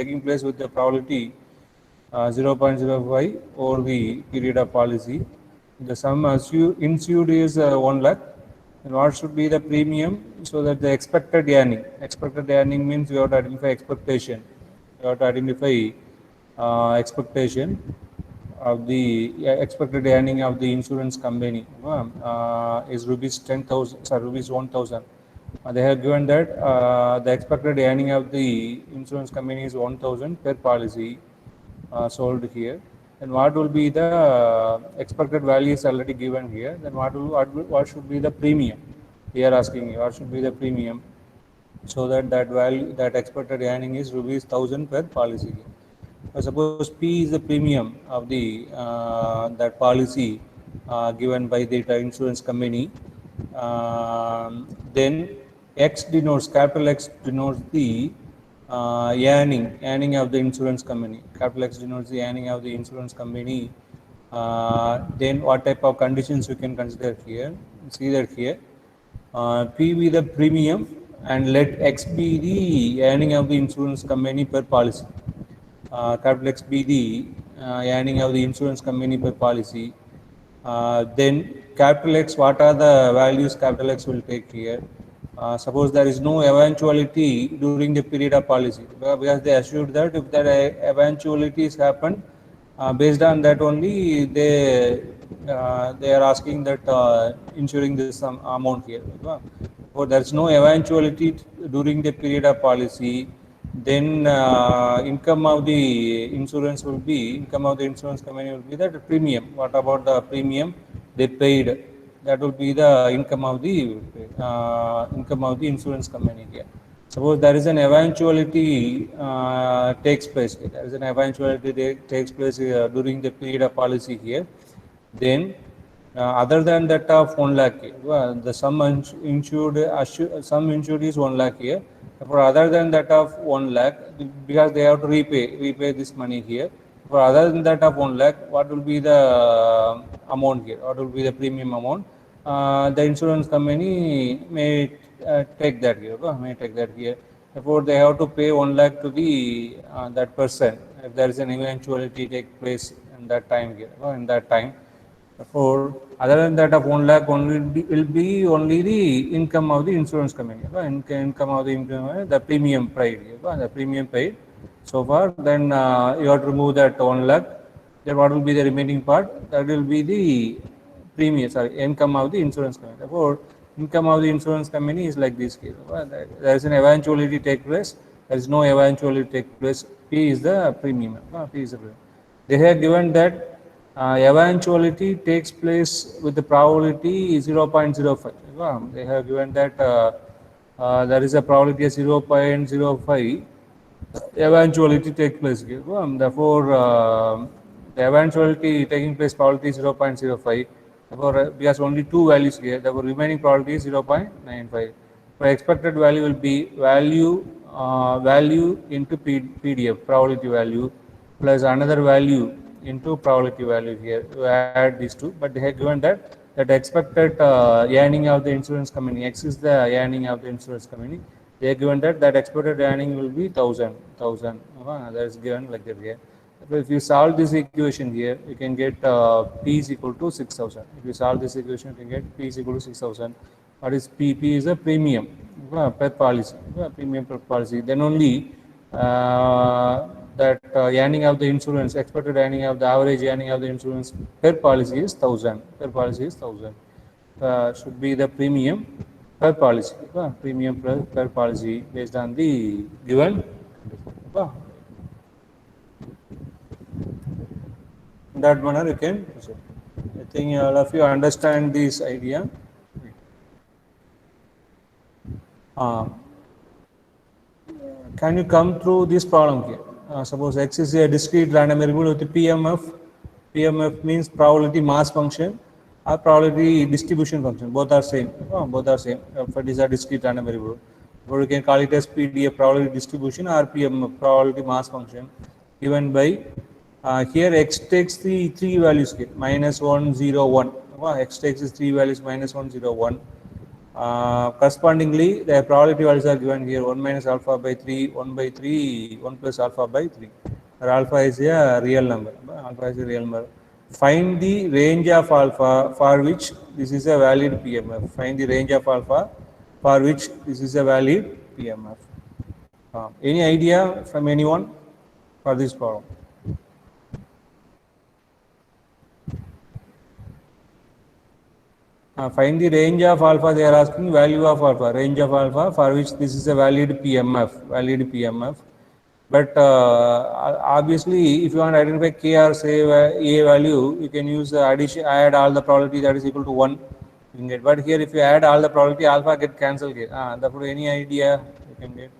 taking place with the probability 0.05 over the period of policy. The sum ensued is 1 lakh. And what should be the premium? So that the expected earning. Expected earning means you have to identify expectation. You have to identify expectation of the expected earning of the insurance company is rupees 10,000, sorry, rupees 1,000. They have given that the expected earning of the insurance company is 1,000 per policy sold here. And what will be the expected value is already given here. Then what should be the premium? They are asking you what should be the premium, so that value, that expected earning is rupees 1,000 per policy. Suppose P is the premium of the that policy given by the insurance company. Then X denotes, capital X denotes the earning of the insurance company. Capital X denotes the earning of the insurance company. Then what type of conditions we can consider here? See that here. P be the premium and let X be the earning of the insurance company per policy. Capital X be the earning of the insurance company per policy. Then capital X, what are the values capital X will take here? Suppose there is no eventuality during the period of policy, because they assured that if there eventualities happen, based on that only they are asking that insuring this amount here. So there is no eventuality during the period of policy, then income of the insurance company will be that premium. What about the premium they paid? That will be the income of the insurance company here. Suppose there is an eventuality takes place. There is an eventuality takes place during the period of policy here. Then other than that of 1 lakh, the sum insured is 1 lakh here. For other than that of 1 lakh, because they have to repay this money here. For other than that of 1 lakh, what will be the amount here? What will be the premium amount? The insurance company may take that here. Therefore, they have to pay 1 lakh to the that person if there is an eventuality take place in that time here. In that time. Therefore, other than that of 1 lakh will be only the income of the insurance company. Income of the premium paid. The premium paid. So far, then you have to remove that 1 lakh. Then what will be the remaining part? That will be the income of the insurance company. Therefore, income of the insurance company is like this case. There is an eventuality take place. There is no eventuality take place. P is the premium. They have given that eventuality takes place with the probability 0.05. They have given that there is a probability of 0.05 eventuality take place here. Therefore, the eventuality taking place probability is 0.05. Therefore, because only two values here, therefore remaining probability is 0.95. So expected value will be value into PDF, probability value, plus another value into probability value here. You add these two, but they have given that expected earning of the insurance company, X is the earning of the insurance company. They have given that expected earning will be 1,000. That is given like that here. If you solve this equation here, you can get P is equal to 6,000. If you solve this equation, you can get P is equal to 6,000. What is P? P is a premium per policy. Premium per policy. Then only that earning of the insurance, expected earning of the average earning of the insurance per policy is 1,000. Per policy is 1,000. Should be the premium per policy. Premium per policy based on the given. In that manner you can proceed. I think all of you understand this idea. Can you come through this problem here? Suppose X is a discrete random variable with PMF. PMF means probability mass function or probability distribution function. Both are same. If it is a discrete random variable, or you can call it as PDF, probability distribution, or PMF, probability mass function, given by here X takes the three values here, -1, 0, 1. X takes is three values, -1, 0, 1. Correspondingly, the probability values are given here: 1 minus alpha by 3, 1 by 3, 1 plus alpha by 3. Where alpha is a real number. Alpha is a real number. Find the range of alpha for which this is a valid PMF. Find the range of alpha for which this is a valid PMF. Any idea from anyone for this problem? Find the range of alpha. They are asking value of alpha, range of alpha for which this is a valid PMF. But obviously, if you want to identify K or say A value, you can use addition, add all the probability that is equal to 1. You can get. But here, if you add all the probability, alpha get cancelled. Therefore, any idea you can get?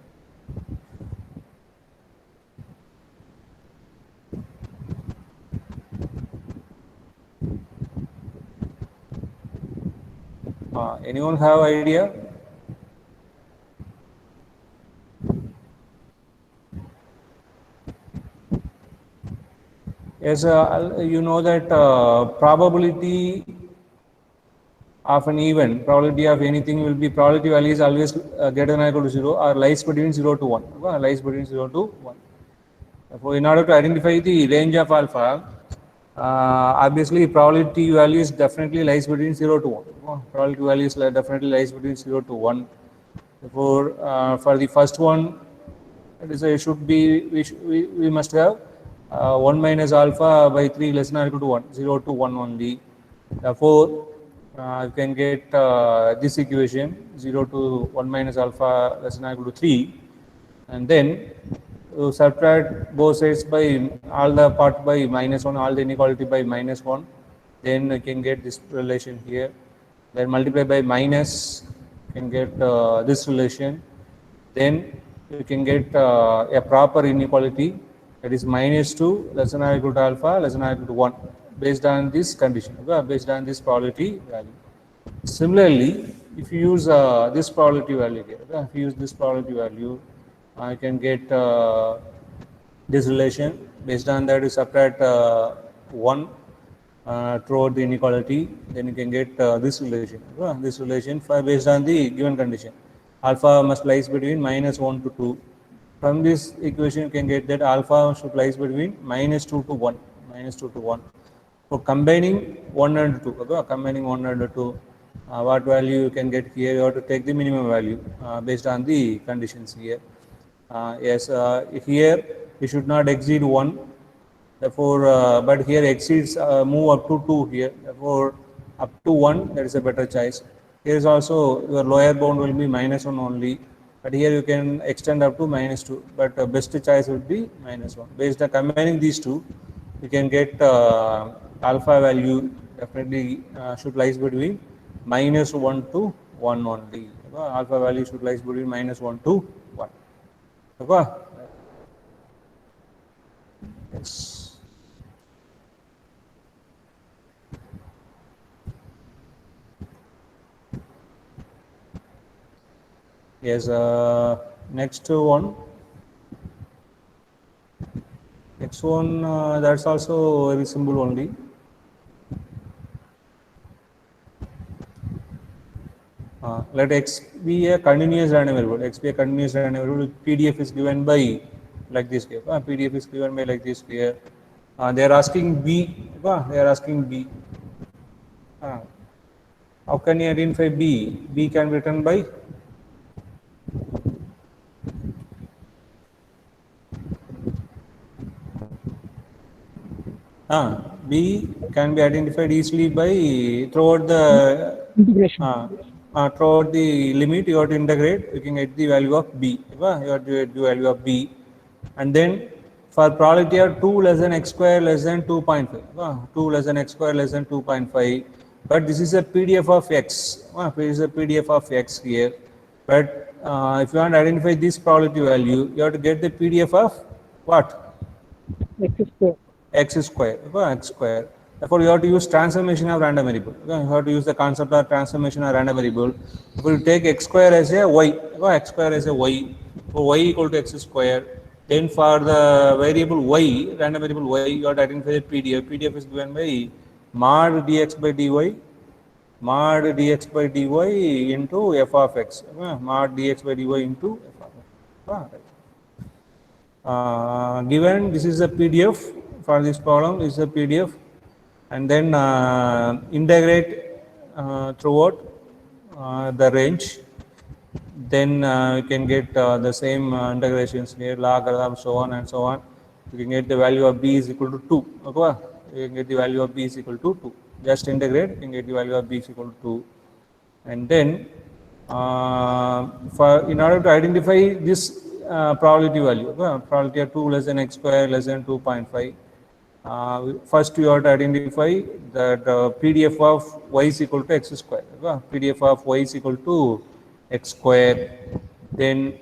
Anyone have idea? Yes, you know that probability of an event, probability of anything will be, probability value is always greater than or equal to 0 or lies between 0 to 1. Lies between 0 to 1. Therefore, in order to identify the range of alpha, obviously probability value is definitely lies between 0 to 1. Probability value is definitely lies between 0 to 1. Therefore, for the first one, it should be, we must have 1 minus alpha by 3 less than or equal to 1, 0 to 1 only. Therefore, you can get this equation 0 to 1 minus alpha less than or equal to 3, and then subtract both sides by all the part by minus 1, all the inequality by minus 1, then you can get this relation here. Then multiply by minus, you can get this relation. Then you can get a proper inequality, that is minus 2 less than or equal to alpha less than or equal to 1, based on this condition, based on this probability value. Similarly, if you use this probability value here, if you use this probability value, I can get this relation. Based on that, you subtract 1 throughout the inequality, then you can get this relation. This relation based on the given condition. Alpha must lies between minus 1 to 2. From this equation, you can get that alpha should lies between minus 2 to 1. Minus 2 to 1. For combining 1 and 2, combining 1 and 2, what value you can get here? You have to take the minimum value based on the conditions here. Yes, here it should not exceed 1. Therefore, but here exceeds, move up to 2 here. Therefore, up to 1, that is a better choice. Here is also your lower bound will be minus 1 only. But here you can extend up to minus 2. But best choice would be minus 1. Based on combining these two, you can get alpha value definitely should lies between minus 1 to 1 only. Alpha value should lies between minus 1 to 1. Okay? Yes. Yes, next one. Next one, that's also very simple only. Let x be a continuous random variable. X be a continuous random variable. PDF is given by like this here. PDF is given by like this here. They are asking B. They are asking B. How can you identify B? B can be written by B can be identified easily by throughout the integration. Throughout the limit you have to integrate. You can get the value of B. You have to get the value of B, and then for probability of 2 less than x square less than 2.5. 2 less than x square less than 2.5. But this is a PDF of x. This is a PDF of x here. But if you want to identify this probability value, you have to get the PDF of what? X square. X square. X square. Therefore, you have to use transformation of random variable. You have to use the concept of transformation of random variable. If you take x square as a y, x square as a y, so y equal to x square. Then for the variable y, random variable y, you have to identify the PDF. PDF is given by mod dx by dy mod dx by dy into f of x. Mod dx by dy into f of x. Given this is a PDF for this problem, this is a PDF, and then integrate throughout the range. Then you can get the same integrations here, logarithm, so on and so on. You can get the value of b is equal to 2. Okay? You can get the value of b is equal to 2. Just integrate, you can get the value of b is equal to 2. And then in order to identify this probability value, probability of 2 less than x square less than 2.5, first you have to identify that PDF of y is equal to x square. PDF of y is equal to x square. Then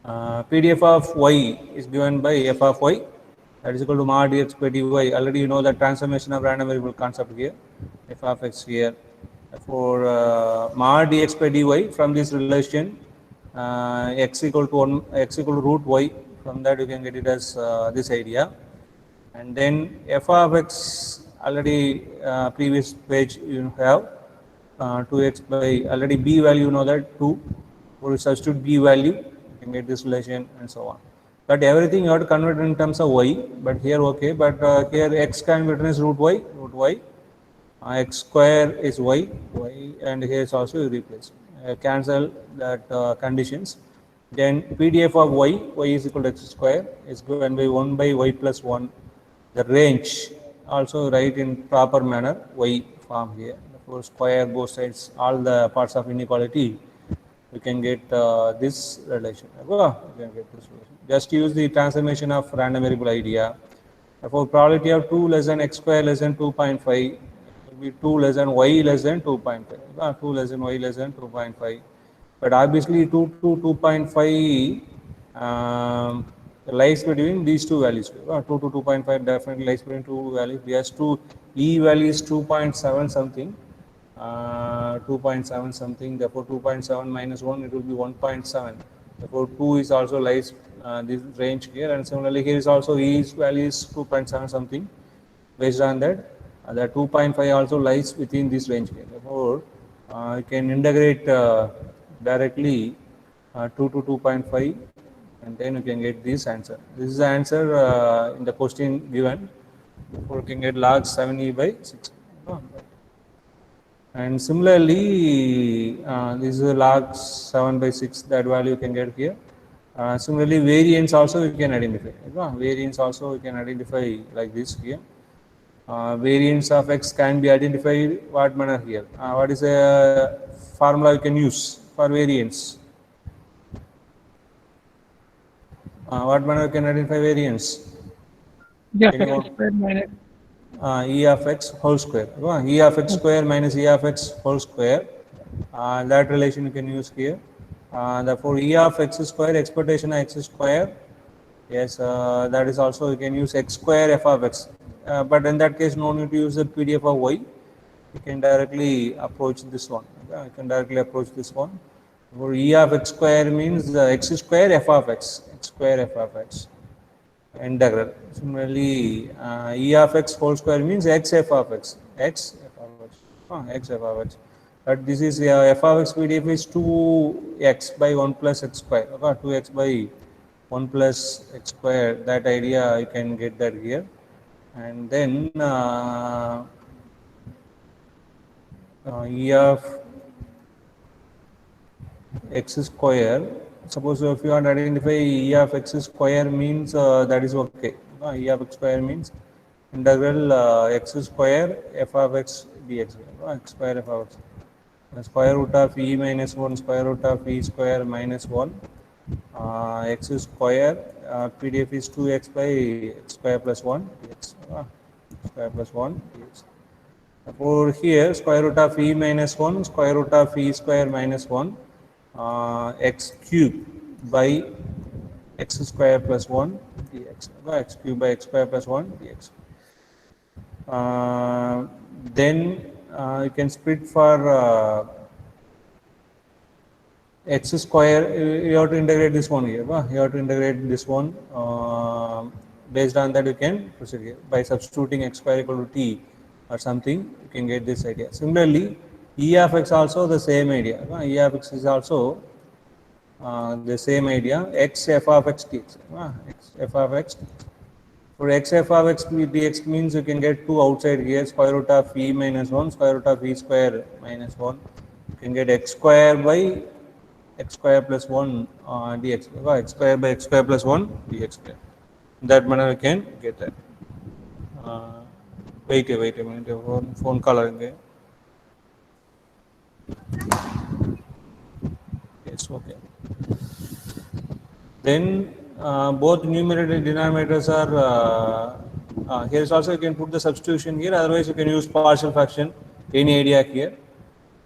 PDF of y is given by f of y, that is equal to mod dx by dy. Already you know the transformation of random variable concept here, f of x here. For mod dx by dy, from this relation x equal to 1, x equal to root y, from that you can get it as this idea. And then f of x, already previous page you have 2x by, already b value you know that 2, or substitute b value, you can get this relation and so on. But everything you have to convert in terms of y, but here okay, but here x can be written as root y, x square is y, and here is also you replace. Cancel that conditions. Then PDF of y is equal to x square is given by 1 by y plus 1. The range also write in proper manner, y form here. For square both sides, all the parts of inequality, you can get this relation. You can get this relation. Just use the transformation of random variable idea. Therefore, probability of 2 less than x square less than 2.5 will be 2 less than y less than 2.5. 2 less than y less than 2.5. But obviously 2 to 2.5 lies between these two values. 2 to 2.5 definitely lies between two values. Yes, 2 e value is 2.7 something. 2.7 something, therefore 2.7 minus 1, it will be 1.7. Therefore 2 is also lies this range here, and similarly here is also e's value is 2.7 something. Based on that, the 2.5 also lies within this range here. Therefore you can integrate directly 2 to 2.5, and then you can get this answer. This is the answer in the question given. Therefore you can get log 7e by 6. And similarly, this is log 7 by 6, that value you can get here. Similarly, variance also you can identify. Variance also you can identify like this here. Variance of x can be identified what manner here. What is a formula you can use for variance? What manner you can identify variance? Yeah, x square minus E of x whole square. E of x square minus E of x whole square. That relation you can use here. Therefore, E of x square, expectation of x square. Yes, that is also you can use x square f of x. But in that case, no need to use the PDF of y. You can directly approach this one. You can directly approach this one. For E of x square means x square f of x. X square f of x. Integral. Similarly, E of x whole square means x f of x. X f of x. X f of x. But this is f of x PDF is 2x by 1 plus x square. 2x by 1 plus x square. That idea you can get that here. And then E of x square. Suppose if you want to identify E of x square means that is okay. E of x square means integral x square f of x dx. X square f of x. The square root of e minus 1 square root of e square minus 1 x square PDF is 2x by x square plus 1 dx. Square plus 1 dx. Therefore, here square root of e minus 1 square root of e square minus 1 x cube by x square plus 1 dx. X cube by x square plus 1 dx. Then you can split for x square. You have to integrate this one here. You have to integrate this one. Based on that, you can proceed here by substituting x square equal to t. or something, you can get this idea. Similarly, E of x also the same idea. E of x is also the same idea. X f of x dx. X f of x. For x f of x dx means you can get 2 outside here, square root of e minus 1, square root of e square minus 1. You can get x square by x square plus 1 dx. X square by x square plus 1 dx square. That manner you can get that. Wait a minute, phone call again. Yes, okay. Then both numerator and denominators are here is also you can put the substitution here, otherwise you can use partial fraction, any idea here.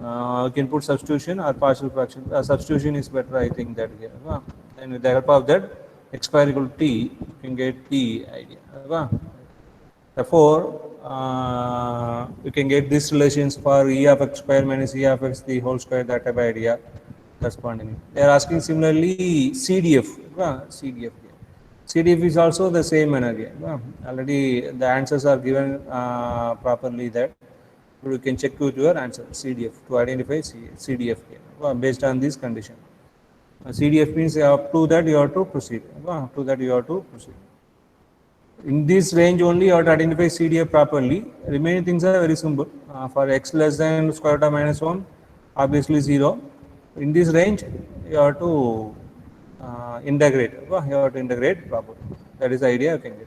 You can put substitution or partial fraction. Substitution is better, I think, that here. And with the help of that, x square equal to t, you can get t idea. Therefore, you can get these relations for e of x square minus e of x the whole square, that type of idea correspondingly. They are asking similarly CDF. CDF. CDF is also the same manner here. Already the answers are given properly there. You can check with your answer CDF to identify CDF here, based on this condition. CDF means up to that you have to proceed. Up to that you have to proceed. In this range only you have to identify CDF properly. Remaining things are very simple. For x less than square root of minus 1, obviously 0. In this range you have to integrate. You have to integrate properly. That is the idea you can get.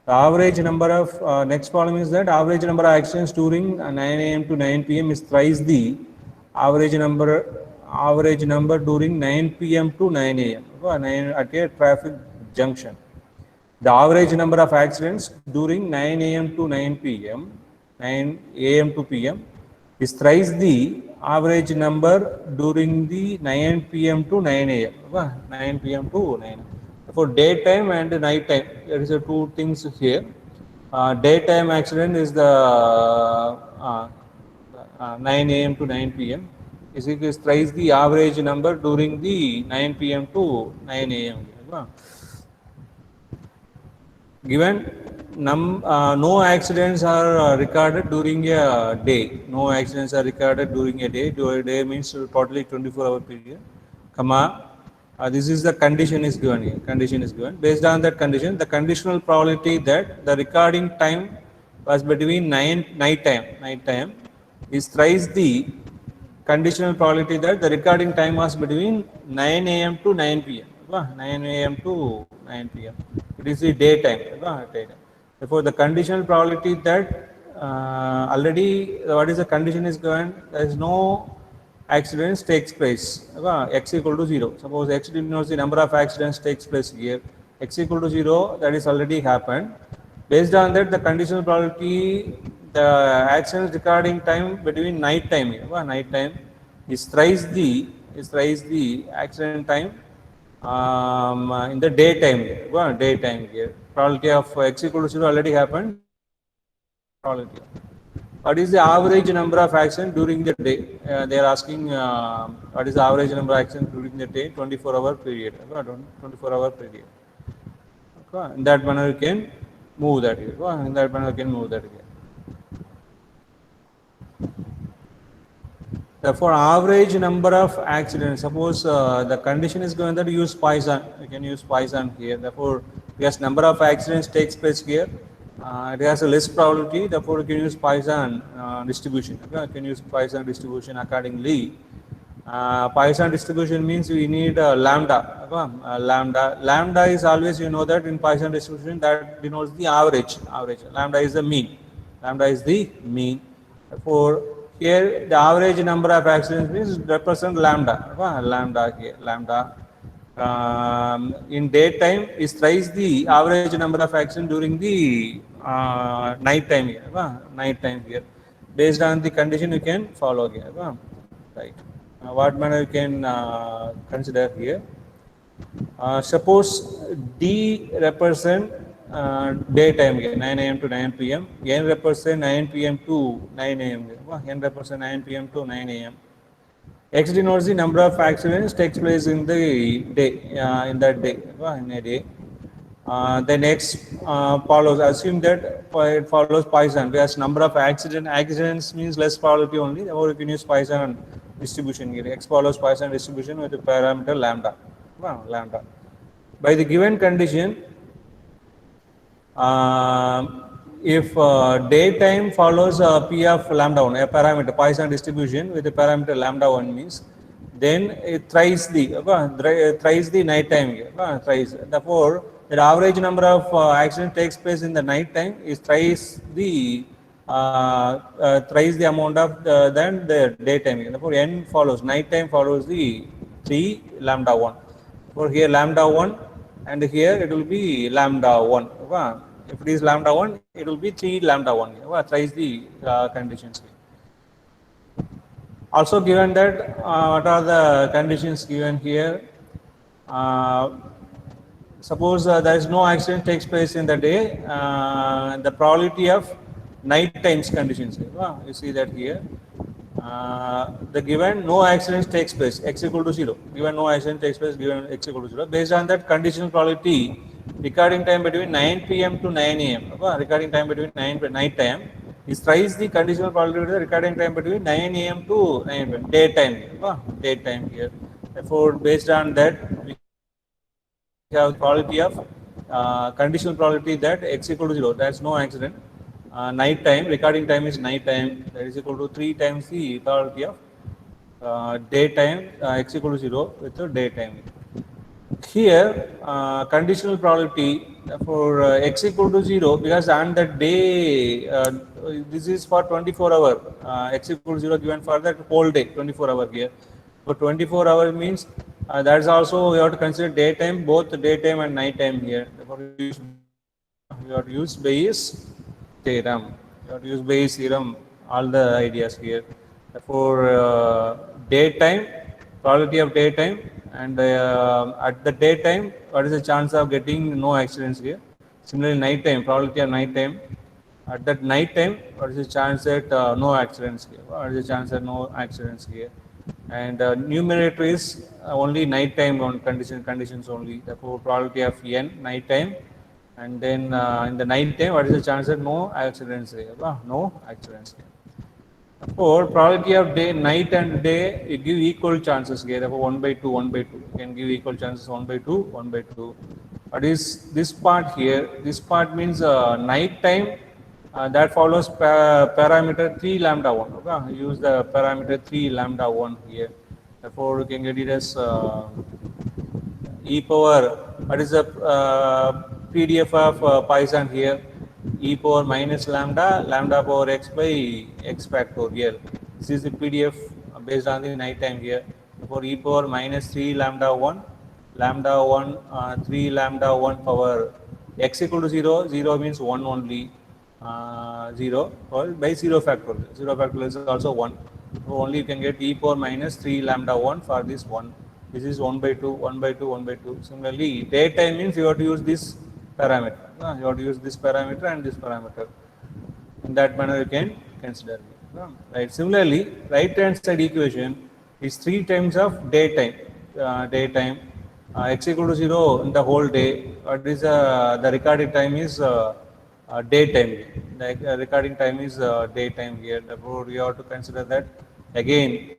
The average number of next problem is that average number of accidents during 9 a.m. to 9 p.m. is thrice the average number during 9 p.m. to 9 a.m. at a traffic junction. The average number of accidents during 9 a.m. to 9 p.m. 9 a.m. to p.m. is thrice the average number during the 9 p.m. to 9 a.m. 9 p.m. to 9 a.m. For daytime and night time, there is a two things here. Daytime accident is the 9 a.m. to 9 p.m. Is thrice the average number during the 9 p.m. to 9 a.m. Given no accidents are recorded during a day. No accidents are recorded during a day. Day means totally 24-hour period. This is the condition is given here. Condition is given. Based on that condition, the conditional probability that the recording time was between night time is thrice the conditional probability that the recording time was between 9 a.m. to 9 p.m. 9 a.m. to 9 p.m. It is the daytime. Therefore, the conditional probability that already what is the condition is given, there is no accidents takes place. X equal to 0. Suppose x denotes the number of accidents takes place here. X equal to 0, that is already happened. Based on that, the conditional probability, the accidents recording time between night time here. Night time is thrice the accident time in the daytime here. Daytime here. Probability of x equal to 0 already happened. Probability. What is the average number of accidents during the day? They are asking what is the average number of accidents during the day, 24-hour period. 24-hour period. Okay. In that manner you can move that here. In that manner you can move that here. Therefore, average number of accidents. Suppose the condition is given that you use Poisson. You can use Poisson here. Therefore, yes, number of accidents takes place here. It has a less probability. Therefore, you can use Poisson distribution. Okay? You can use Poisson distribution accordingly. Poisson distribution means we need lambda. Lambda is always, you know that in Poisson distribution that denotes the average. Lambda is the mean. Therefore, here the average number of accidents means represent lambda. Lambda here. In daytime is thrice the average number of accidents during the night time here. Based on the condition you can follow here. Right. What manner you can consider here? Suppose D represent daytime here, 9 a.m. to 9 p.m. N represent 9 p.m. to 9 a.m. N represent 9 p.m. to 9 a.m. X denotes the number of accidents takes place in the day, in that day, in a day. Then X follows, assume that it follows Poisson, whereas number of accidents means less probability only, therefore you can use Poisson distribution here. X follows Poisson distribution with the parameter lambda. Lambda. By the given condition, if daytime follows P of lambda 1, a parameter, Poisson distribution with the parameter lambda 1 means, then it thrice the night time here, thrice. Therefore, the average number of accidents takes place in the night time is thrice the amount of than the daytime. Therefore, n follows, night time follows the 3 lambda 1. For here lambda 1, and here it will be lambda 1. If it is lambda 1, it will be 3 lambda 1. Thrice the conditions. Also given that what are the conditions given here? Suppose there is no accident takes place in the day, the probability of night times conditions. You see that here. The given no accidents takes place, x equal to 0. Given no accident takes place, given x equal to 0. Based on that conditional probability, recording time between 9 p.m. to 9 a.m. Recording time between night time is thrice the conditional probability of the recording time between 9 a.m. to 9 p.m. Daytime here. Therefore, based on that, we have probability of conditional probability that x equal to 0. That's no accident. Night time, recording time is night time, that is equal to 3 times the probability of daytime, x equal to 0 with the daytime. Here, conditional probability for x equal to 0, because on the day, this is for 24 hour, x equal to 0 given for that whole day, 24 hour here. For 24 hour means that is also we have to consider daytime, both daytime and night time here. Therefore, you have to use Bayes theorem. You have to use Bayes theorem, all the ideas here. For daytime, probability of daytime, and at the daytime, what is the chance of getting no accidents here? Similarly, night time, probability of night time. At that night time, what is the chance that no accidents here? What is the chance that no accidents here? And numerator is only night time on conditions only. Therefore, probability of n night time. And then in the night time, what is the chance that no accidents here? No accidents here. Therefore, probability of day, night and day, you give equal chances here. Therefore, 1 by 2, 1 by 2. You can give equal chances 1 by 2, 1 by 2. What is this part here? This part means night time. That follows parameter 3 lambda 1. Okay? Use the parameter 3 lambda 1 here. Therefore, you can get it as e power, what is the PDF of Poisson here? E power minus lambda, lambda power x by x factorial. This is the PDF based on the night time here. For e power minus 3 lambda 1, 3 lambda 1 power x equal to 0, 0 means 1 only, 0 by 0 factorial. 0 factorial is also 1. So only you can get e power minus 3 lambda 1 for this 1. This is 1 by 2, 1 by 2, 1 by 2. Similarly, daytime means you have to use this parameter. You have to use this parameter and this parameter. In that manner, you can consider. Right. Similarly, right hand side equation is 3 times of daytime. X equal to 0 in the whole day. What is the recording time is daytime. The recording time is daytime here. Therefore, you have to consider that again.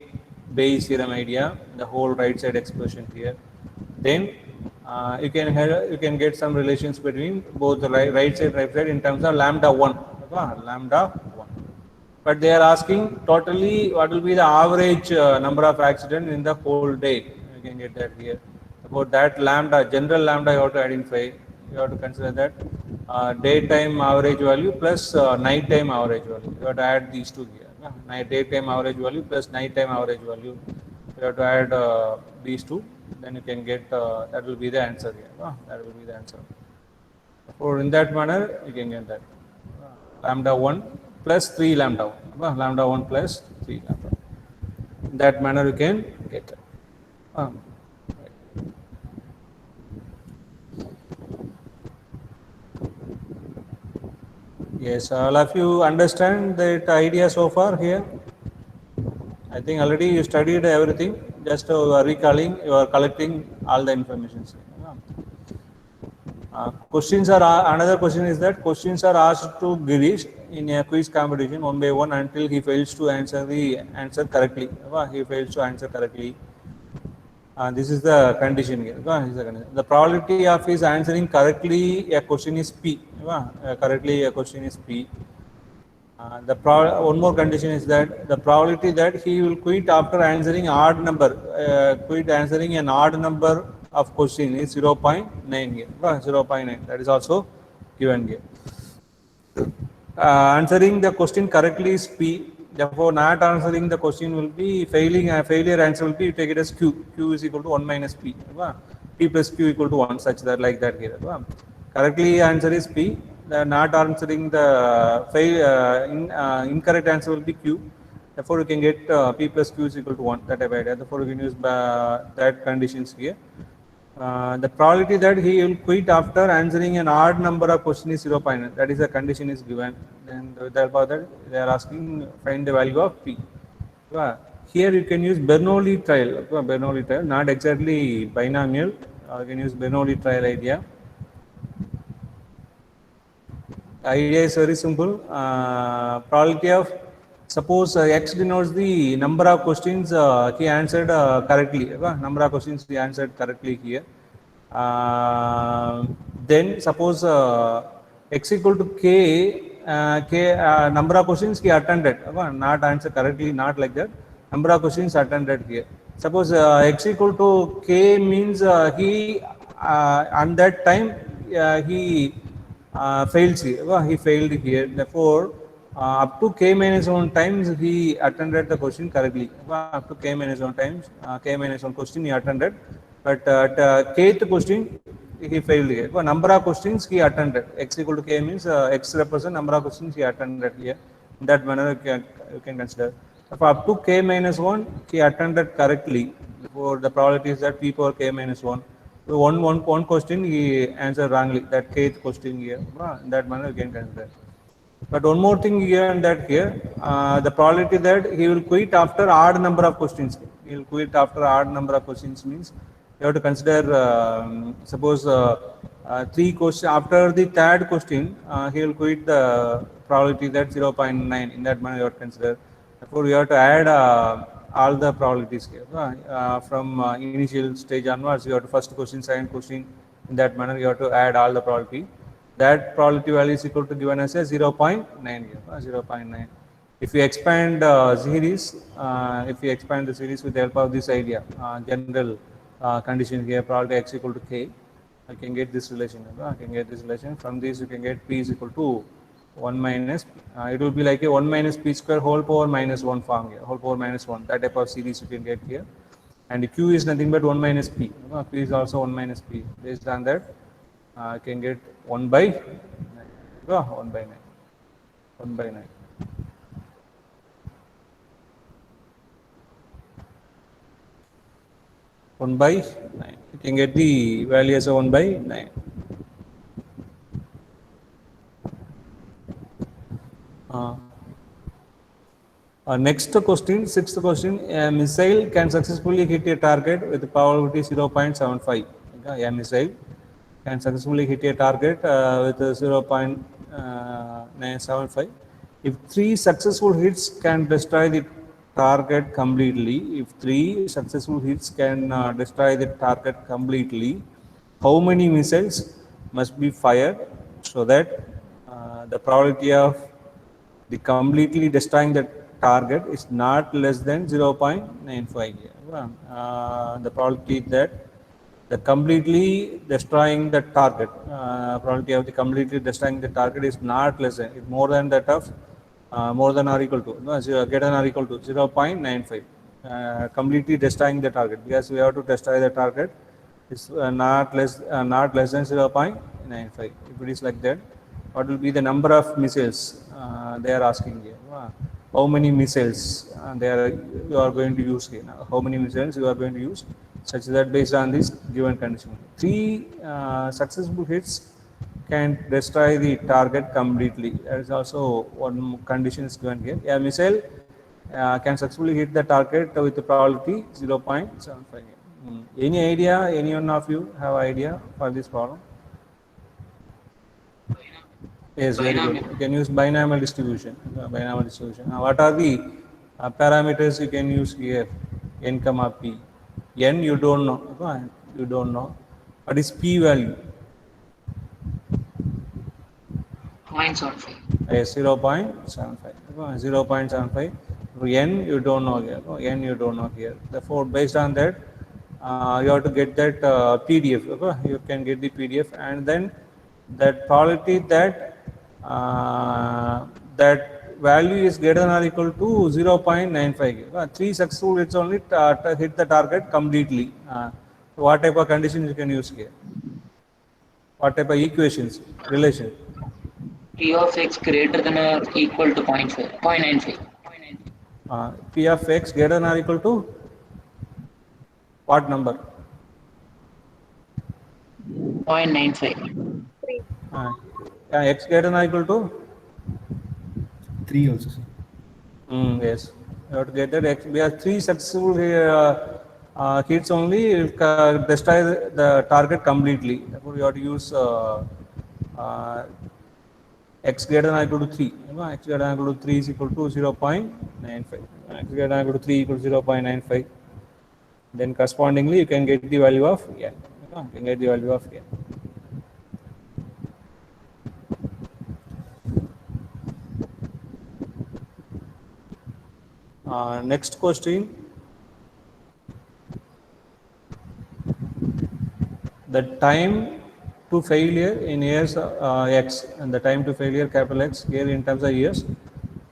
Bayes theorem idea, the whole right side expression here. Then you can get some relations between both the right side, left side in terms of lambda 1. Lambda 1. But they are asking totally what will be the average number of accidents in the whole day. You can get that here. About that lambda, general lambda you have to identify. You have to consider that daytime average value plus nighttime average value. You have to add these two here. Daytime average value plus nighttime average value. You have to add these two, then you can get that will be the answer here. That will be the answer. Or in that manner, you can get that lambda 1 plus 3 lambda 1. Lambda 1 plus 3 lambda. In that manner, you can get that. Yes, all of you understand that idea so far here? I think already you studied everything. Just you are recalling, you are collecting all the information. Questions are another question is that questions are asked to Girish in a quiz competition one by one until he fails to answer the answer correctly. He fails to answer correctly. This is the condition here. The probability of his answering correctly a question is P. Correctly a question is P. One more condition is that the probability that he will quit after answering odd number, quit answering an odd number of question is 0.9 here. 0.9. That is also given here. Answering the question correctly is P. Therefore, not answering the question will be failing. Failure answer will be, you take it as Q. Q is equal to 1 minus P. P plus Q equal to 1, such that like that here. Correctly answer is P. Not answering the incorrect answer will be Q. Therefore, you can get P plus Q is equal to 1. That idea. Therefore, you can use that conditions here. The probability that he will quit after answering an odd number of questions is 0.9. That is the condition is given. And therefore, that they are asking find the value of P. Here you can use Bernoulli trial. Bernoulli trial, not exactly binomial. You can use Bernoulli trial idea. Idea is very simple. Probability of suppose X denotes the number of questions he answered correctly. Number of questions he answered correctly here. Then suppose X equal to K, number of questions he attended. Not answer correctly, not like that. Number of questions attended here. Suppose X equal to K means he on that time he fails here. He failed here. Therefore, up to K minus 1 times he attended the question correctly. Up to K minus 1 times, K minus 1 question he attended. But at kth question he failed here. Number of questions he attended. X equal to K means X represents number of questions he attended here. In that manner you can consider. If up to K minus 1 he attended correctly, therefore the probability is that P power K minus 1. So one question he answered wrongly, that kth question here. In that manner you can consider. But one more thing here and that here, the probability that he will quit after odd number of questions. He will quit after odd number of questions means you have to consider suppose 3 questions after the third question he will quit the probability that 0.9. In that manner you have to consider. Therefore you have to add all the probabilities here from initial stage onwards. You have to first question, second question. In that manner you have to add all the probability. That probability value is equal to given as a 0.9 here, 0.9. If you expand series, if you expand the series with the help of this idea, general condition here, probability X equal to K, I can get this relation. I can get this relation. From this you can get P is equal to 1 minus, it will be like a 1 minus P square whole power minus 1 form here, whole power minus 1. That type of series you can get here. And Q is nothing but 1 minus P. P is also 1 minus P. Based on that, I can get 1 by 9. 1 by 9. 1 by 9. One by 9. You can get the value as a 1 by 9. Next question, sixth question. A missile can successfully hit a target with probability 0.75. A missile can successfully hit a target with 0.975. If 3 successful hits can destroy the target completely, if 3 successful hits can destroy the target completely, how many missiles must be fired so that the probability of the completely destroying the target is not less than 0.95 here. The probability that the completely destroying the target, probability of the completely destroying the target is not less than, more than that of more than or equal to, greater than or equal to 0.95. Completely destroying the target, because we have to destroy the target is not less than 0.95. If it is like that, what will be the number of missiles they are asking here? How many missiles you are going to use here? How many missiles you are going to use, such that based on this given condition, 3 successful hits can destroy the target completely. There is also one condition is given here. A missile can successfully hit the target with the probability 0.75. Any idea? Any one of you have idea for this problem? Yes, very good. You can use binomial distribution. Binomial distribution. What are the parameters you can use here? N comma p. N you don't know. You don't know. What is p value? 0.75. Yes, 0.75. 0.75. N you don't know here. N you don't know here. Therefore, based on that, you have to get that PDF. You can get the PDF, and then that probability that that value is greater than or equal to 0.95. 3 successful hits only hit the target completely. So what type of conditions you can use here? What type of equations, relation? P of x greater than or equal to 0.95. P of x greater than or equal to what number? 0.95. X greater than or equal to 3 also, sir. yes. You have to get that x. We have 3 successful hits only destroy the target completely. Therefore, you have to use x greater than or equal to 3. X greater than or equal to 3 is equal to 0.95. X greater than or equal to 3 equals 0.95. Then correspondingly, you can get the value of n. You can get the value of n. Next question. The time to failure in years x and the time to failure capital X here in terms of years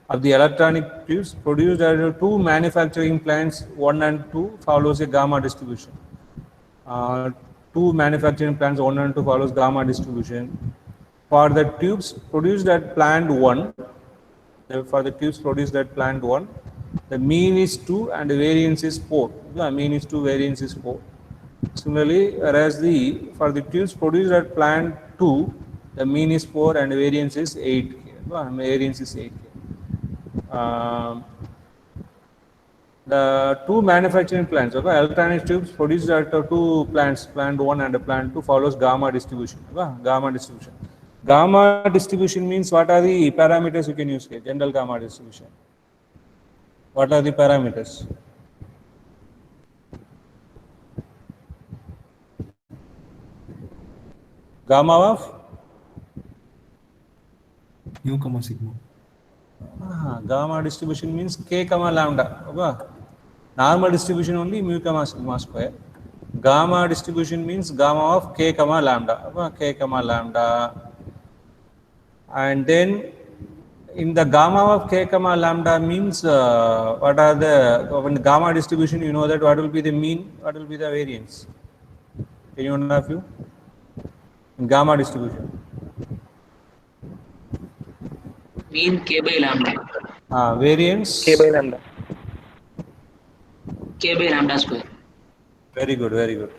of the electronic tubes produced at 2 manufacturing plants 1 and 2 follows a gamma distribution. 2 manufacturing plants 1 and 2 follows gamma distribution. For the tubes produced at plant 1, for the tubes produced at plant 1, the mean is 2 and the variance is 4. The mean is 2, variance is 4. Similarly, whereas for the tubes produced at plant 2, the mean is 4 and the variance is 8. Variance is 8. The 2 manufacturing plants, electronic tubes produced at 2 plants, plant 1 and plant 2 follows gamma distribution. Gamma distribution. Gamma distribution means what are the parameters you can use here? General gamma distribution. What are the parameters? Gamma of? Nu comma sigma. Gamma distribution means k comma lambda. Okay? Normal distribution only mu comma sigma square. Gamma distribution means gamma of k comma lambda. Okay? K comma lambda. And then in the gamma of k comma lambda means what are the, when the gamma distribution, you know that what will be the mean, what will be the variance? Any one of you? In gamma distribution. Mean k by lambda. Variance? K by lambda. K by lambda square. Very good, very good.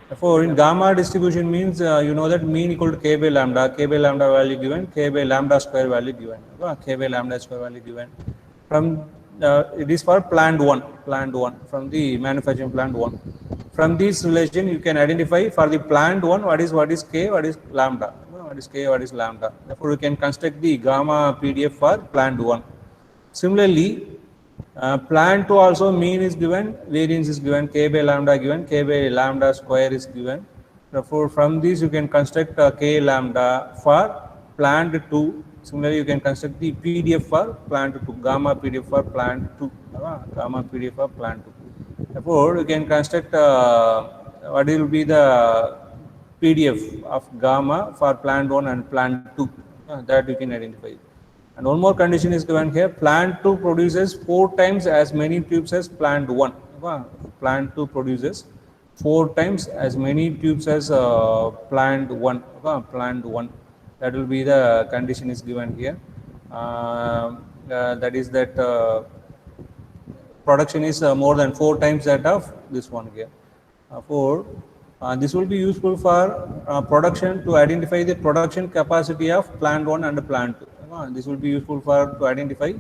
Therefore, in gamma distribution means you know that mean equal to k by lambda value given, k by lambda square value given. K by lambda square value given. From it is for plant 1, from the manufacturing plant 1. From this relation, you can identify for the plant 1 what is k, what is lambda. What is k, what is lambda. Therefore, you can construct the gamma PDF for plant 1. Similarly, plant 2 also mean is given, variance is given, k by lambda given, k by lambda square is given. Therefore, from this you can construct k lambda for plant 2. Similarly, you can construct the PDF for plant 2, gamma PDF for plant 2, gamma PDF for plant 2. Therefore, you can construct what will be the PDF of gamma for plant 1 and plant 2, that you can identify. And one more condition is given here, plant 2 produces 4 times as many tubes as plant 1. Plant 2 produces 4 times as many tubes as plant 1. Plant 1. That will be the condition is given here. That is that production is more than 4 times that of this one here. This will be useful for production to identify the production capacity of plant 1 and plant 2. This will be useful for to identify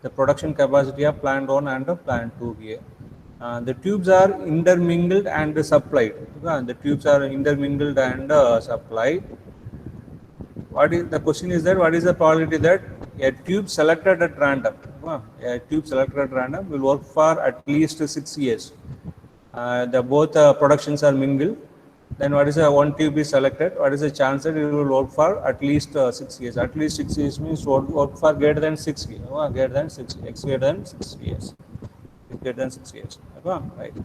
the production capacity of plant 1 and plant 2 here. The tubes are intermingled and supplied. The tubes are intermingled and supplied. What is the question is that what is the probability that a tube selected at random, a tube selected at random will work for at least 6 years. The both productions are mingled. Then what is one tube is selected? What is the chance that it will work for at least 6 years? At least 6 years means work for greater than 6 years. Greater than 6 years. Greater than 6 years. Greater than 6 years. Right.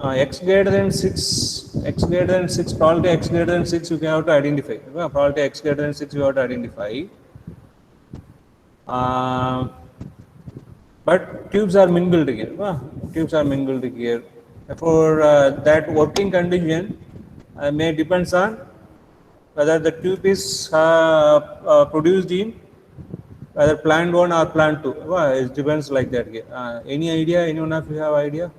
X greater than 6, probability X greater than 6 you can have to identify. Probability X greater than 6 you have to identify. But tubes are mingled here. Tubes are mingled here. Therefore, that working condition may depends on whether the tube is produced in whether plant 1 or plant 2. It depends like that here. Any idea? Anyone of you have idea?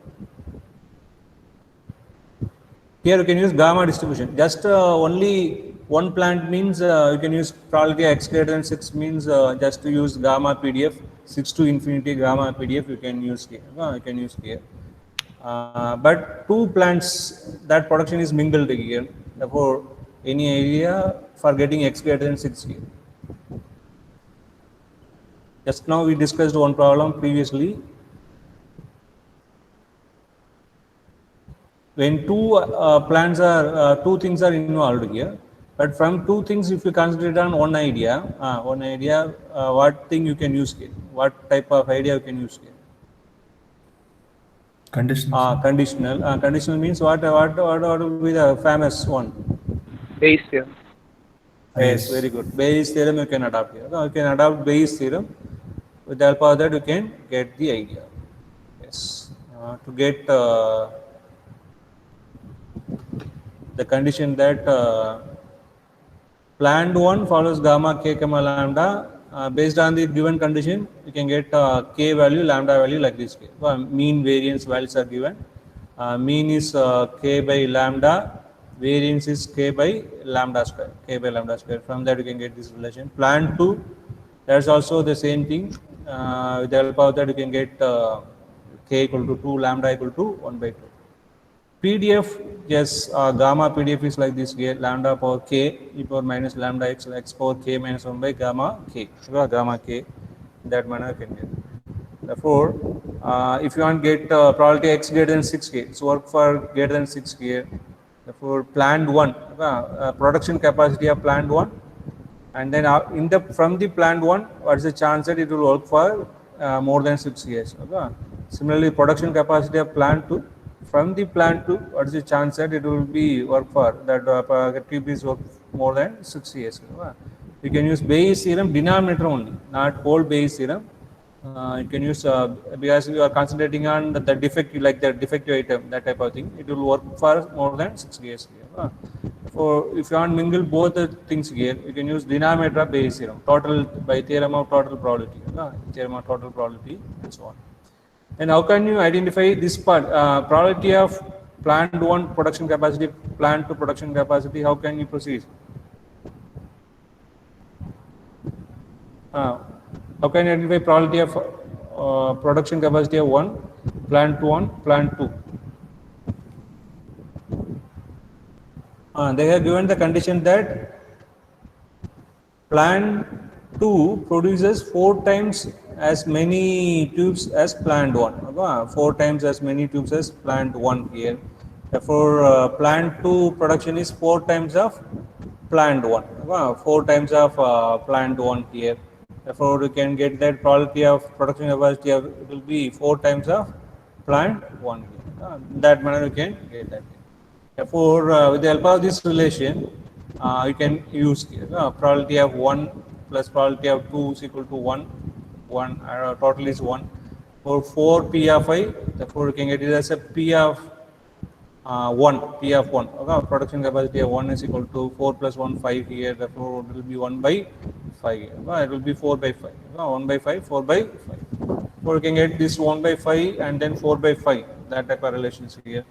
Here you can use gamma distribution. Just only one plant means you can use probability X greater than 6 means just to use gamma PDF, 6 to infinity gamma PDF you can use here. You can use here. But two plants, that production is mingled here. Therefore, any idea for getting X greater than 6 here? Just now we discussed one problem previously. When two plants are two things are involved here, but from two things, if you concentrate on one idea, what thing you can use here? What type of idea you can use here? Conditional. Conditional. Conditional means what will be the famous one? Bayes theorem. Yes, very good. Bayes theorem you can adopt here. You can adopt Bayes theorem. With the help of that, you can get the idea. Yes. To get the condition that plant 1 follows gamma k comma lambda, based on the given condition, you can get k value, lambda value like this. Mean variance values are given. Mean is k by lambda, variance is k by lambda square. K by lambda square. From that you can get this relation. Plant 2, that's also the same thing. With the help of that you can get k equal to 2, lambda equal to 1 by 2. PDF, yes, gamma PDF is like this here, lambda power k e power minus lambda x, x power k minus 1 by gamma k. Gamma k, that manner you can get. Therefore, if you want to get probability x greater than 6 here, so work for greater than 6 here. Therefore, plant 1, production capacity of plant 1, and then from the plant 1, what is the chance that it will work for more than 6 years? Similarly, production capacity of plant 2. From the plant 2, what is the chance that it will be work for that tube is work more than 6 years? You can use Bayes theorem denominator only, not whole Bayes theorem. You can use because you are concentrating on the defective, like the defective item, that type of thing. It will work for more than 6 years. For if you want to mingle both the things here, you can use denominator of Bayes theorem, total by theorem of total probability, theorem of total probability, and so on. And how can you identify this part, probability of plant 1 production capacity, plant 2 production capacity? How can you proceed? How can you identify probability of production capacity of 1, plant 1, plant 2? They have given the condition that plant 2 produces 4 times as many tubes as plant 1. 4 times as many tubes as plant 1 here. Therefore, plant 2 production is 4 times of plant 1. 4 times of plant 1 here. Therefore, you can get that probability of production capacity of, it will be 4 times of plant 1 here. That manner you can get that. Therefore, with the help of this relation, you can use probability of 1 plus probability of 2 is equal to 1. Total is 1. For 4 P of I, therefore you can get it as a P of 1. P of 1. Okay, production capacity of 1 is equal to 4 plus 1, 5 here. Therefore, it will be 1 by 5 here. It will be 4 by 5. 1 by 5, 4 by 5. So you can get this 1 by 5 and then 4 by 5. That type of relations here.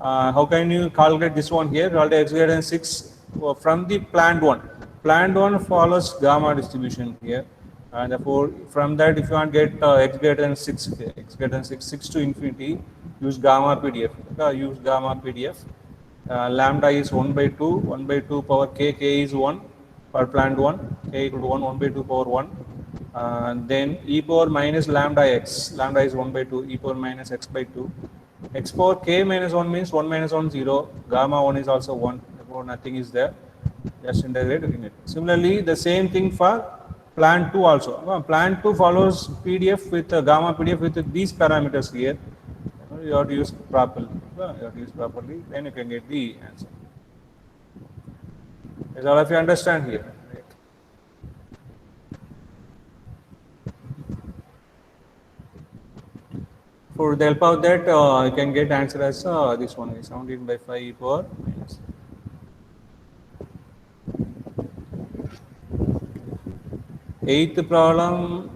How can you calculate this one here? X greater than 6 from the plant 1. planned one follows gamma distribution here, and therefore from that, if you want to get x greater than 6, x greater than 6 to infinity, use gamma PDF. Use gamma PDF. Lambda is 1 by 2, 1 by 2 power k, k is 1 for planned one, k equal to 1, 1 by 2 power 1. Then e power minus lambda x, lambda is 1 by 2, e power minus x by 2. X power k minus 1 means 1 minus 1, 0. Gamma 1 is also 1, therefore nothing is there. Just integrate again. Similarly, the same thing for plan 2 also. Plan 2 follows PDF with gamma PDF with these parameters here. You have to use properly. Then you can get the answer. Is all of you understand here? Right. For the help of that, you can get answer as this one is 17 by 5 e power minus. Eighth problem,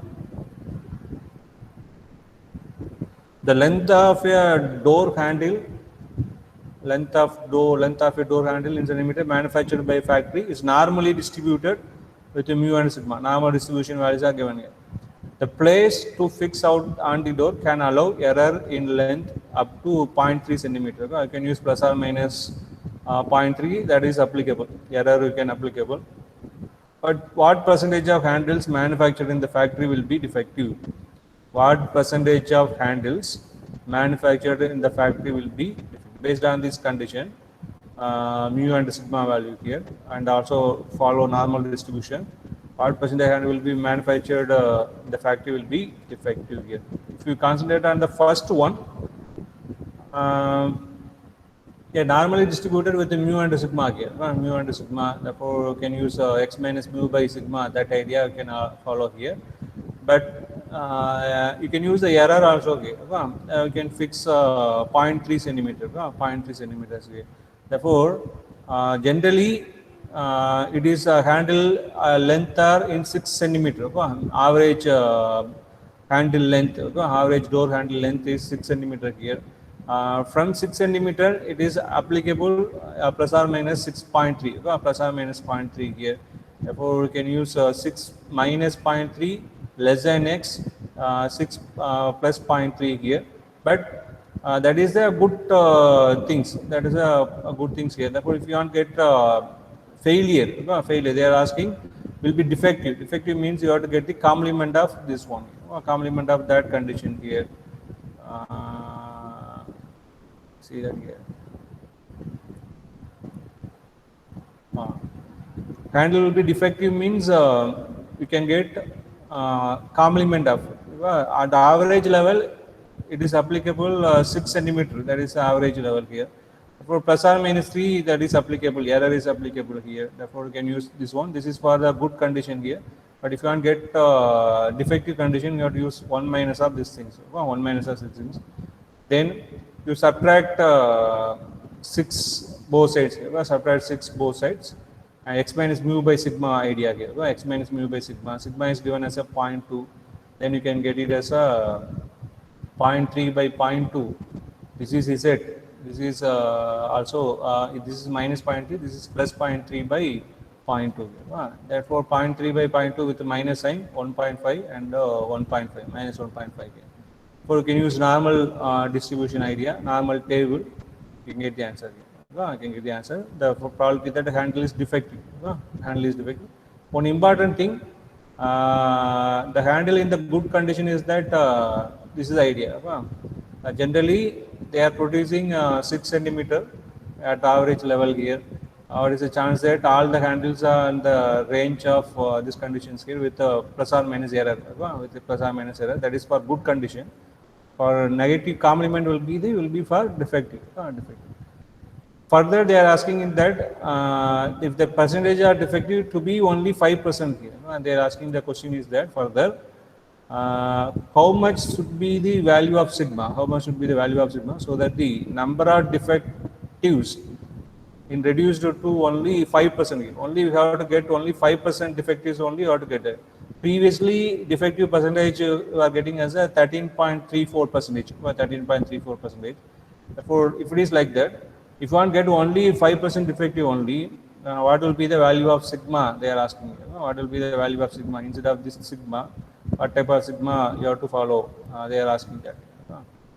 the length of a door handle, length of a door handle in centimeter manufactured by factory is normally distributed with mu and sigma. Normal distribution values are given here. The place to fix out on the door can allow error in length up to 0.3 centimeter. I can use plus or minus 0.3, that is applicable. Error you can applicable. But what percentage of handles manufactured in the factory will be defective? What percentage of handles manufactured in the factory will be defective? Based on this condition, mu and sigma value here, and also follow normal distribution. What percentage handle will be manufactured in the factory will be defective here. If you concentrate on the first one, normally distributed with the mu and sigma here. Mu and sigma, therefore you can use x minus mu by sigma. That idea you can follow here. But you can use the error also here. You can fix 0.3 centimeter, 0.3 centimeters here. Therefore, generally it is a handle length are in 6 centimeter. Average handle length, average door handle length is 6 centimeter here. From 6 centimeter, it is applicable plus or minus 6.3, plus or minus 0.3 here. Therefore, we can use 6 minus 0.3 less than x, 6 plus 0.3 here. But that is a good things. That is a good things here. Therefore, if you want to get failure, they are asking will be defective. Defective means you have to get the complement of this one, complement of that condition here. See that here. Handle will be defective means you can get complement of at the average level. It is applicable 6 centimeter. That is the average level here. For plus or minus 3, that is applicable. Error is applicable here. Therefore, you can use this one. This is for the good condition here. But if you want to get defective condition, you have to use 1 minus of these things. 1 minus of these things. Then you subtract 6 both sides here. Subtract 6 both sides. X minus mu by sigma idea here. X minus mu by sigma. Sigma is given as a 0.2. Then you can get it as a 0.3 by 0.2. This is Z. This is also this is minus 0.3. This is plus 0.3 by 0.2. Therefore, 0.3 by 0.2 with the minus sign 1.5 and 1.5 minus 1.5 here. Or you can use normal distribution idea, normal table. You can get the answer here. You can get the answer. The probability that the handle is defective. Handle is defective. One important thing, the handle in the good condition is that this is the idea. Generally, they are producing 6 centimeter at average level here. There is a chance that all the handles are in the range of these conditions here with plus or minus error. With the plus or minus error, that is for good condition. For negative complement will be for defective. Further, they are asking in that if the percentage are defective to be only 5% here. And they are asking the question is that further, how much should be the value of sigma? How much should be the value of sigma so that the number of defectives in reduced to only 5% here. Only we have to get only 5% defectives only you have to get it. Previously, defective percentage you are getting as a 13.34%, 13.34%. Therefore, if it is like that, if you want to get only 5% defective only, what will be the value of sigma? They are asking. What will be the value of sigma instead of this sigma? What type of sigma you have to follow? They are asking that.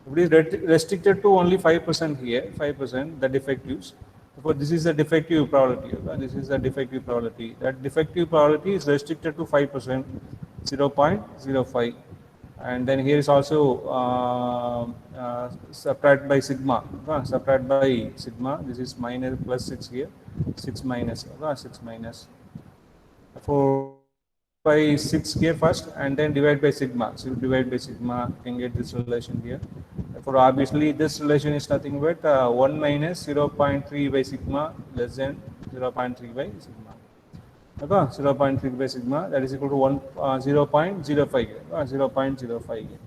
If it is restricted to only 5% here, 5% the defectives. Therefore, this is a defective probability. This is a defective probability. That defective probability is restricted to 5%, 0.05. And then here is also subtract by sigma. Subtract by sigma. This is minus plus 6 here. 6 minus. 6 minus. For by 6 here first and then divide by sigma. So divide by sigma, you can get this relation here. Therefore, obviously this relation is nothing but 1 minus 0.3 by sigma less than 0.3 by sigma. Okay, 0.3 by sigma, that is equal to 0.05 here. 0.05 here.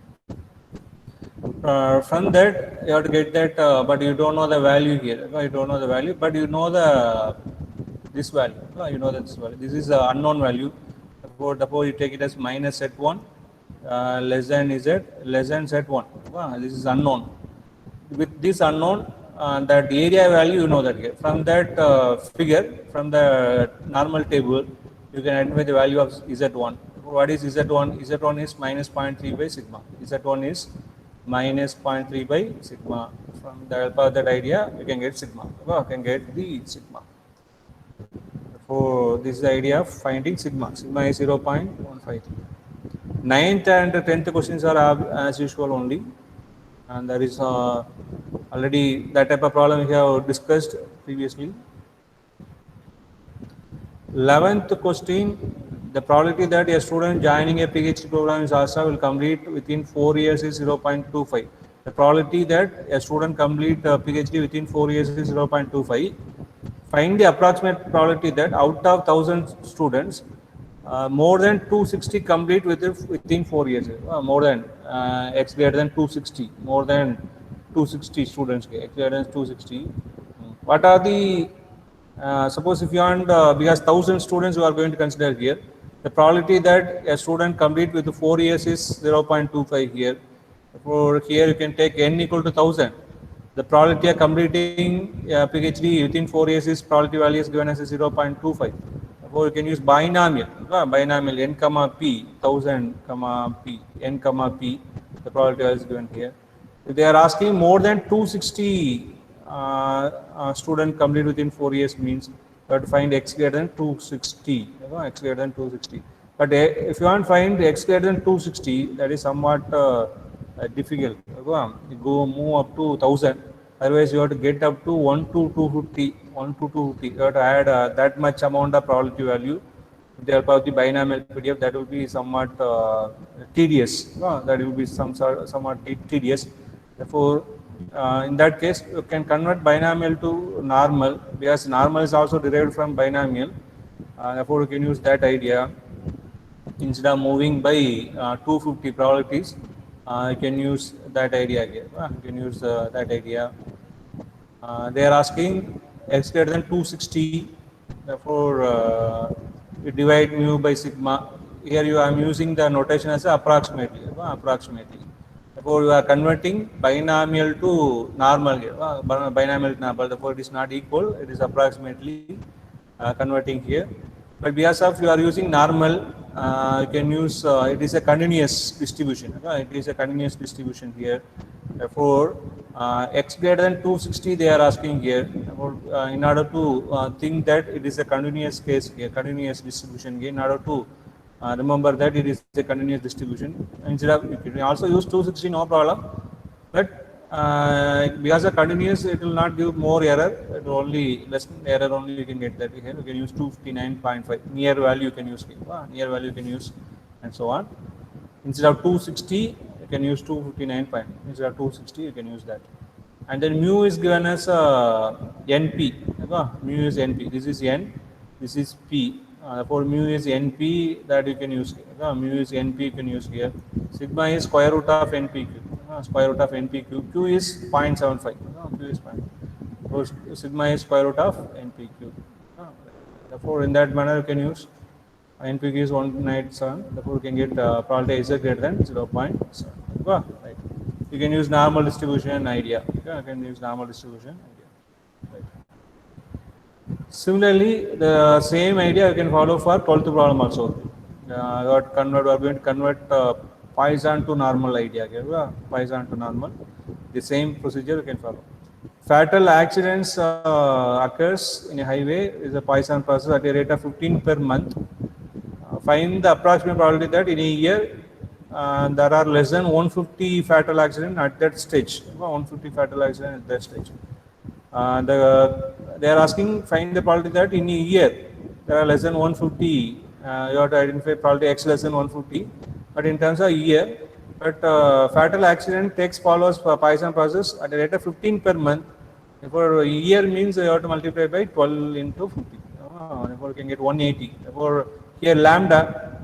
From that you have to get that, but you don't know the value here. You don't know the value, but you know the this value. You know that this value. This is the unknown value. Therefore, you take it as minus Z1 less than Z less than Z1. This is unknown. With this unknown, that area value you know that here. From that figure, from the normal table, you can identify the value of Z1. What is Z1? Z1 is minus 0.3 by sigma. Z1 is minus 0.3 by sigma. From the help of that idea, you can get sigma. You can get the sigma. So this is the idea of finding sigma. Sigma is 0.153. 9th and 10th questions are as usual only, and there is already that type of problem we have discussed previously. 11th question, the probability that a student joining a PhD program in Shastra will complete within 4 years is 0.25. The probability that a student complete a PhD within 4 years is 0.25. Find the approximate probability that out of 1000 students, more than 260 complete within 4 years. More than x greater than 260. More than 260 students. X greater than 260. What are the suppose if you want because 1000 students you are going to consider here, the probability that a student complete with 4 years is 0.25 here. For here you can take n equal to 1000. The probability of completing PhD within 4 years is probability value is given as a 0.25. Therefore, you can use binomial. Binomial n comma p, 1000 comma p, n comma p. The probability value is given here. If they are asking more than 260 student complete within 4 years means you have to find x greater than 260. X greater than 260. But if you want to find x greater than 260, that is somewhat difficult. You go move up to 1000. Otherwise, you have to get up to 1 to 250. 1 to 250. You have to add that much amount of probability value. With the help of the binomial PDF, that will be somewhat tedious. That will be somewhat tedious. Therefore, in that case, you can convert binomial to normal because normal is also derived from binomial. Therefore, you can use that idea instead of moving by 250 probabilities. You can use that idea here. You can use that idea. They are asking x greater than 260. Therefore, you divide mu by sigma. Here I am using the notation as approximately. Approximately. Therefore, you are converting binomial to normal here. Binomial to normal. Therefore, it is not equal. It is approximately converting here. But because of you are using normal, you can use it is a continuous distribution. It is a continuous distribution here. Therefore, x greater than 260 they are asking here. In order to think that it is a continuous case here, continuous distribution here. In order to remember that it is a continuous distribution. Instead of you can also use 260, no problem. But because of continuous, it will not give more error. It will only less error only you can get that here. You can use 259.5 near value you can use here. Near value you can use and so on. Instead of 260, you can use 259. Instead of 260, you can use that. And then mu is given as NP. Mu is NP. This is N. This is P. Therefore, mu is NP that you can use here. Mu is NP you can use here. Sigma is square root of NP cube. Square root of NP cube. Q is 0.75. Q is 0.75. So, sigma is square root of NP cube. Therefore, in that manner you can use NP cube is 197. Therefore, you can get probability Z greater than 0.7. Right. You can use normal distribution idea. You can use normal distribution idea. Right. Similarly, the same idea you can follow for 12th problem also. We are going to convert Poisson to normal idea. Okay? Poisson to normal. The same procedure you can follow. Fatal accidents occurs in a highway is a Poisson process at a rate of 15 per month. Find the approximate probability that in a year there are less than 150 fatal accidents at that stage. 150 fatal accidents at that stage. They are asking find the probability that in a year there are less than 150. You have to identify probability x less than 150. But in terms of year, fatal accident takes follows for Poisson process at a rate of 15 per month. Therefore, a year means you have to multiply by 12 into 50. Therefore, you can get 180. Therefore, here lambda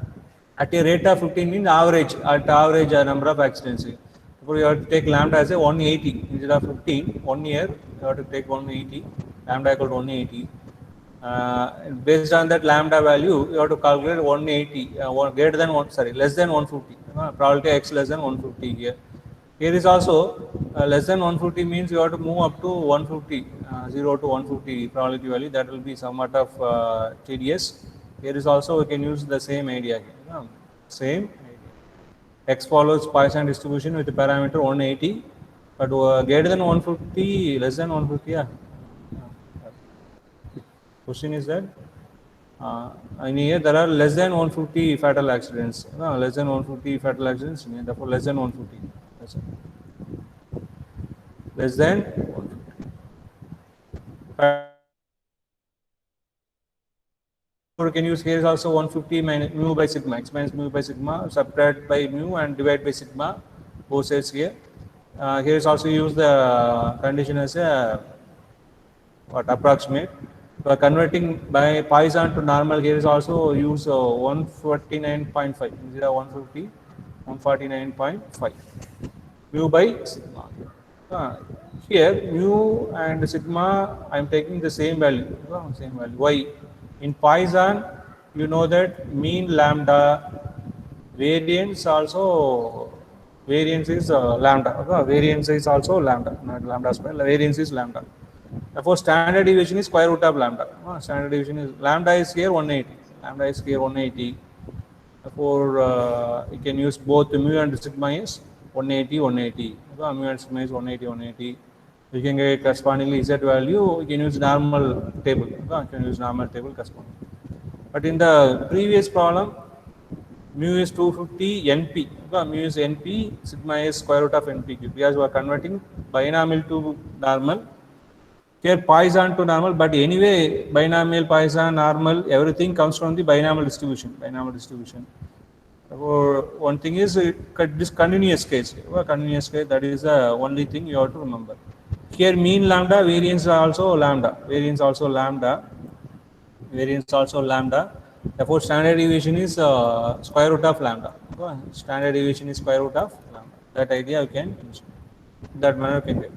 at a rate of 15 means average, at average number of accidents. Therefore, you have to take lambda as a 180 instead of 15. 1 year, you have to take 180, lambda equal to 180. Based on that lambda value, you have to calculate 180, greater than less than 150. Probability x less than 150 here. Here is also less than 150 means you have to move up to 150, 0 to 150 probability value. That will be somewhat of tedious. Here is also we can use the same idea here. Same idea. X follows Poisson distribution with the parameter 180, but greater than 150, less than 150. Yeah. Question is that in here there are less than 150 fatal accidents. Less than 150 fatal accidents. Therefore, less than 150. Less than 150. We can use here is also 150 minus mu by sigma, x minus mu by sigma, subtract by mu and divide by sigma, both sides here. Here is also use the condition as a approximate. So converting by Poisson to normal, here is also use 149.5 instead of 150, 149.5 mu by sigma. Here mu and sigma I am taking the same value. Why? In Poisson, you know that mean lambda, variance also, variance is lambda. Variance is also lambda, not lambda square. Variance is lambda. Therefore, standard deviation is square root of lambda. Standard deviation is lambda is here 180. Lambda is here 180. Therefore, you can use both mu and sigma is 180, 180. Mu and sigma is 180, 180. You can get correspondingly z value. You can use normal table. You can use normal table corresponding. But in the previous problem, mu is 250 NP. Mu is NP. Sigma is square root of NP cube. Because we are converting binomial to normal. Here Poisson to normal, but anyway, binomial, Poisson, normal, everything comes from the binomial distribution. Binomial distribution. So one thing is this continuous case. Continuous case, that is the only thing you have to remember. Here mean lambda, variance also lambda. Variance also lambda. Variance also lambda. Therefore, standard deviation is square root of lambda. Standard deviation is square root of lambda. That idea you can use. That manner you can get.